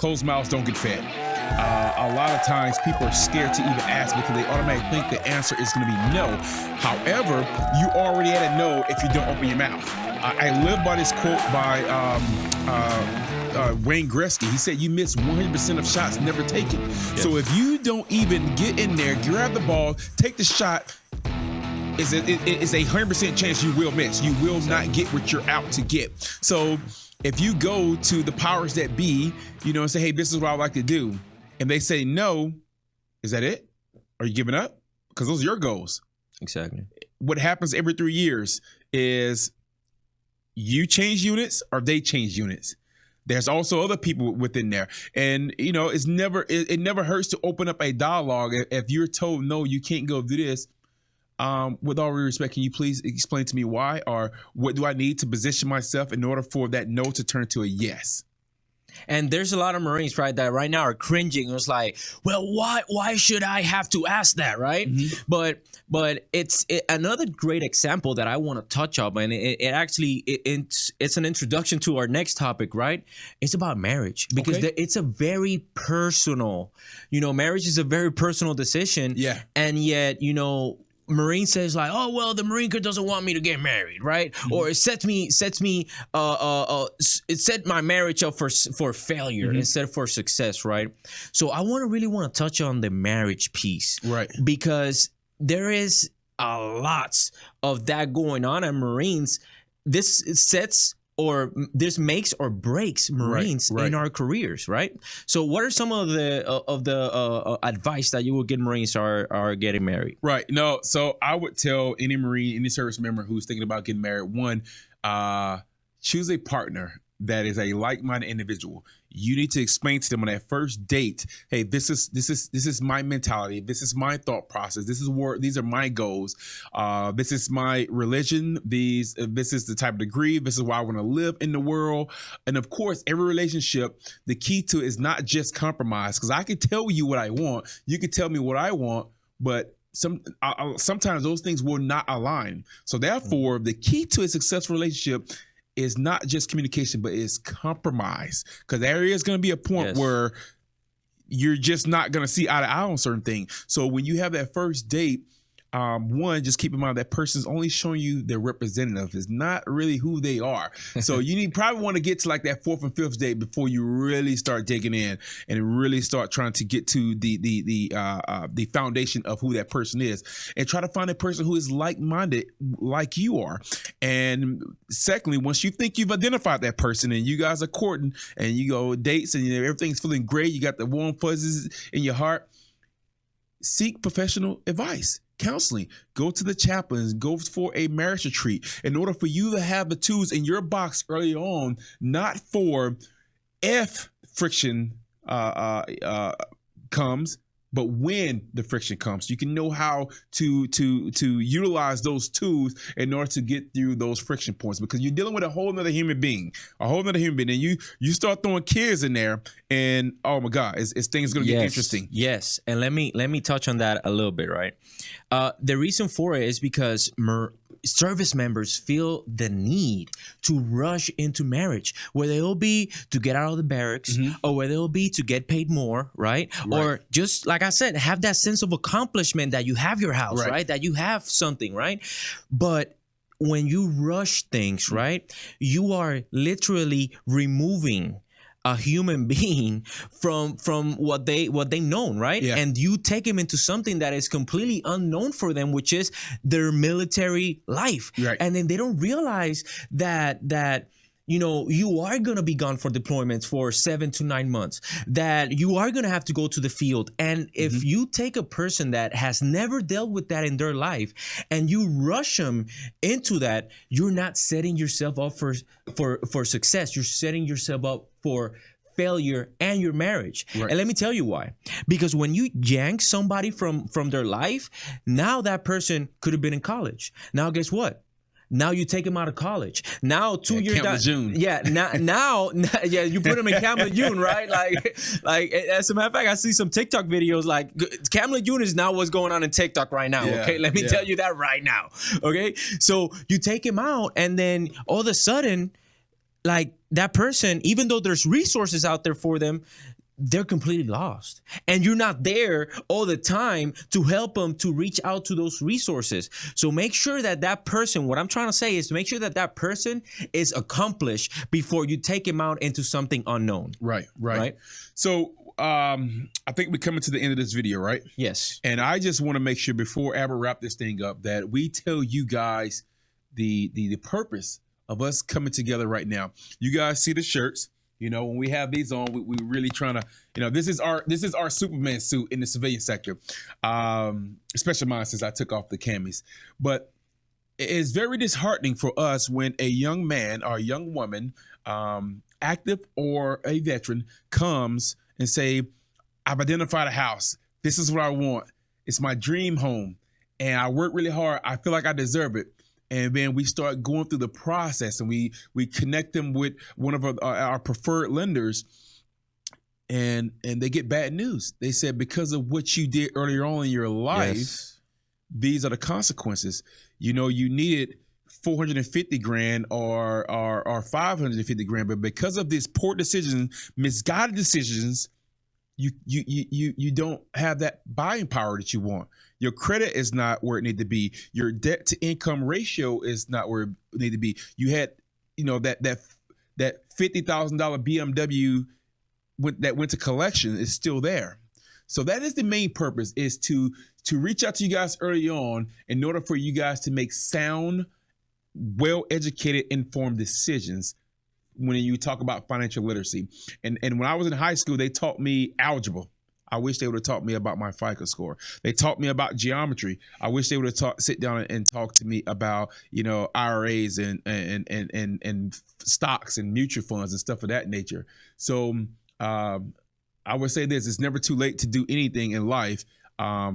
closed mouths don't get fed. A lot of times people are scared to even ask because they automatically think the answer is going to be no. However, you already had a no if you don't open your mouth. I live by this quote by Wayne Gretzky. He said, you miss 100% of shots never taken. Yes. So if you don't even get in there, grab the ball, take the shot, it's a 100% chance you will miss. You will not get what you're out to get. So if you go to the powers that be, and say, hey, this is what I would like to do, and they say no, is that it? Are you giving up? Because those are your goals. Exactly. What happens every 3 years is you change units or they change units. There's also other people within there. And, it never hurts to open up a dialogue. If you're told, no, you can't go do this, with all due respect, can you please explain to me why, or what do I need to position myself in order for that no to turn to a yes? And there's a lot of Marines, right, that right now are cringing. It's like, well, why should I have to ask that, right? Mm-hmm. But it's another great example that I want to touch on, and it's an introduction to our next topic, right? It's about marriage, because it's a very personal, marriage is a very personal decision. Yeah. And yet, Marine says like, oh, well, the Marine Corps doesn't want me to get married, right? Mm-hmm. Or it set my marriage up for failure mm-hmm. instead of for success, right? So I really want to touch on the marriage piece, right? Because there is a lot of that going on, and Marines, this this makes or breaks Marines right. in our careers, right? So what are some of the advice that you would give Marines are getting married? Right. No, so I would tell any Marine, any service member who's thinking about getting married, one, choose a partner that is a like-minded individual. You need to explain to them on that first date, hey, this is my mentality. This is my thought process. These are my goals. This is my religion. This is the type of degree. This is why I want to live in the world. And of course, every relationship, the key to it is not just compromise, because I can tell you what I want. You can tell me what I want, but sometimes those things will not align. So therefore, the key to a successful relationship is not just communication, but it's compromise. Because there is going to be a point where you're just not going to see eye to eye on certain things. So when you have that first date, one, just keep in mind that person's only showing you their representative. Is not really who they are. So you probably want to get to like that 4th and 5th date before you really start digging in and really start trying to get to the foundation of who that person is, and try to find a person who is like-minded like you are. And secondly, once you think you've identified that person and you guys are courting and you go dates and everything's feeling great, you got the warm fuzzies in your heart, seek professional advice. Counseling, go to the chaplains, go for a marriage retreat in order for you to have the tools in your box early on, not for if friction comes, but when the friction comes. You can know how to utilize those tools in order to get through those friction points, because you're dealing with a whole nother human being, and you start throwing kids in there, and oh my God, it's things going to get interesting. Yes, and let me touch on that a little bit, right? The reason for it is because service members feel the need to rush into marriage, whether it'll be to get out of the barracks mm-hmm. or whether it'll be to get paid more, right? Or just like I said, have that sense of accomplishment that you have your house, right? That you have something, right? But when you rush things, right, you are literally removing a human being from what they known, right? Yeah. And you take them into something that is completely unknown for them, which is their military life. Right. And then they don't realize that you are going to be gone for deployments for 7 to 9 months, that you are going to have to go to the field. And if mm-hmm. you take a person that has never dealt with that in their life and you rush them into that, you're not setting yourself up for success. You're setting yourself up for failure and your marriage. Right. And let me tell you why. Because when you yank somebody from their life, now that person could have been in college. Now guess what? Now you take him out of college. Now 2 years down. June. Yeah. Now, you put him in Camp Lejeune, right? Like as a matter of fact, I see some TikTok videos like Camp Lejeune is now what's going on in TikTok right now. Yeah, okay, let me tell you that right now. Okay, so you take him out, and then all of a sudden, like that person, even though there's resources out there for them, they're completely lost, and you're not there all the time to help them to reach out to those resources. So make sure that that person, what I'm trying to say is to make sure that that person is accomplished before you take him out into something unknown. Right. So I think we're coming to the end of this video, right? Yes. And I just want to make sure before Albert wrap this thing up that we tell you guys the purpose of us coming together right now. You guys see the shirts. You know, when we have these on, we really trying to, this is our Superman suit in the civilian sector, especially mine since I took off the camis. But it's very disheartening for us when a young man or a young woman, active or a veteran, comes and say, I've identified a house. This is what I want. It's my dream home. And I work really hard. I feel like I deserve it. And then we start going through the process, and we connect them with one of our preferred lenders, and they get bad news. They said, because of what you did earlier on in your life, yes, these are the consequences. You needed $450,000 or $550,000, but because of these poor decisions, misguided decisions, you don't have that buying power that you want. Your credit is not where it needs to be. Your debt to income ratio is not where it needs to be. You had, that $50,000 BMW that went to collection is still there. So that is the main purpose, is to reach out to you guys early on in order for you guys to make sound, well-educated, informed decisions when you talk about financial literacy. And when I was in high school, they taught me algebra. I wish they would have taught me about my FICO score. They taught me about geometry. I wish they would have sit down and talk to me about, IRAs and stocks and mutual funds and stuff of that nature. So I would say this: it's never too late to do anything in life.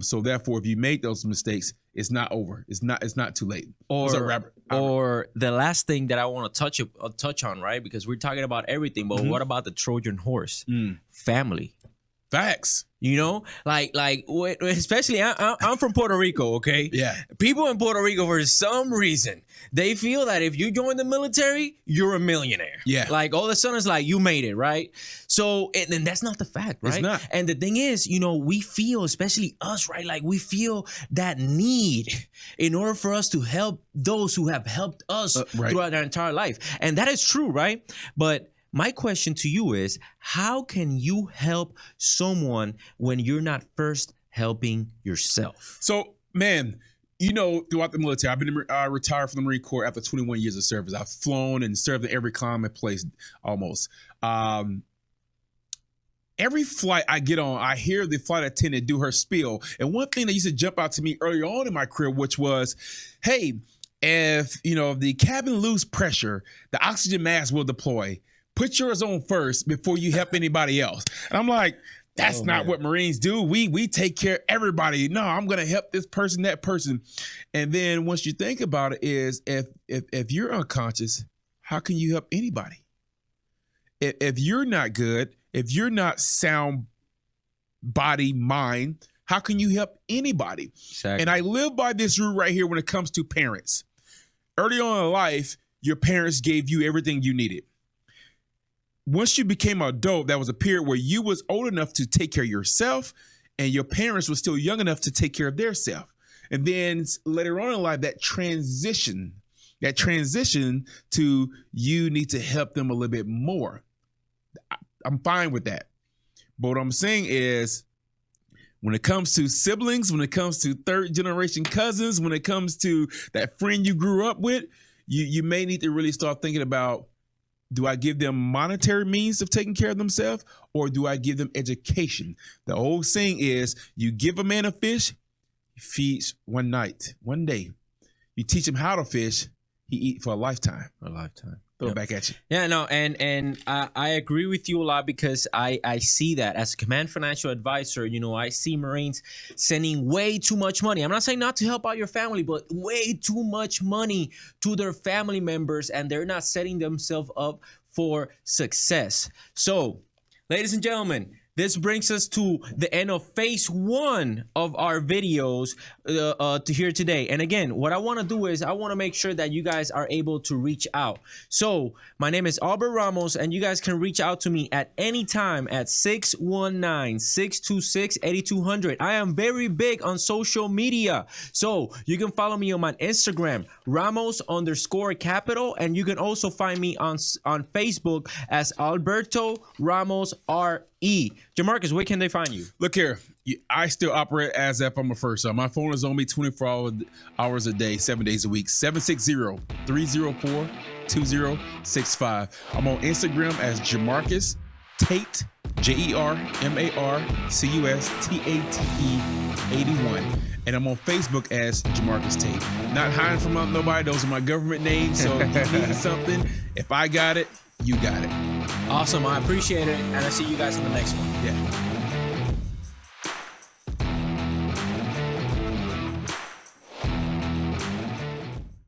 So therefore, if you make those mistakes, it's not over. It's not too late. Or the last thing that I want to touch on, right? Because we're talking about everything, but what about the Trojan horse? Family. Facts. Especially I'm from Puerto Rico, okay? Yeah. People in Puerto Rico, for some reason, they feel that if you join the military, you're a millionaire. Yeah. Like, all of a sudden, it's like, you made it, right? So, and that's not the fact, right? It's not. And the thing is, we feel, especially us, right? Like, we feel that need in order for us to help those who have helped us throughout our entire life. And that is true, right? But my question to you is, how can you help someone when you're not first helping yourself? So, man, throughout the military, I've been retired from the Marine Corps after 21 years of service. I've flown and served in every climate place almost. Every flight I get on, I hear the flight attendant do her spiel. And one thing that used to jump out to me earlier on in my career, which was, hey, if the cabin lose pressure, the oxygen mask will deploy. Put yours on first before you help anybody else. And I'm like, that's not what Marines do. We take care of everybody. No, I'm going to help this person, that person. And then once you think about it, is if you're unconscious, how can you help anybody? If you're not good, if you're not sound body, mind, how can you help anybody? Exactly. And I live by this rule right here when it comes to parents. Early on in life, your parents gave you everything you needed. Once you became an adult, that was a period where you was old enough to take care of yourself, and your parents were still young enough to take care of their self. And then later on in life, that transition to you need to help them a little bit more. I'm fine with that. But what I'm saying is, when it comes to siblings, when it comes to third generation cousins, when it comes to that friend you grew up with, you may need to really start thinking about, do I give them monetary means of taking care of themselves, or do I give them education? The old saying is, you give a man a fish, he feeds one day. You teach him how to fish, he eat for a lifetime. Throw it back at you. Yeah, no, and I agree with you a lot, because I see that as a command financial advisor. I see Marines sending way too much money. I'm not saying not to help out your family, but way too much money to their family members, and they're not setting themselves up for success. So, ladies and gentlemen, this brings us to the end of phase 1 of our videos to here today. And again, what I want to do is I want to make sure that you guys are able to reach out. So my name is Albert Ramos, and you guys can reach out to me at any time at 619-626-8200. I am very big on social media, so you can follow me on my Instagram, Ramos_Capital, and you can also find me on Facebook as Alberto Ramos RE. Jamarcus, where can they find you? Look here, I still operate as if I'm a first. So my phone is on me 24 hours a day, 7 days a week. 760-304-2065. I'm on Instagram as Jamarcus Tate, JERMARCUSTATE81. And I'm on Facebook as Jamarcus Tate. Not hiding from nobody. Those are my government names. So if you need something, if I got it, you got it. Awesome. I appreciate it. And I'll see you guys in the next one. Yeah.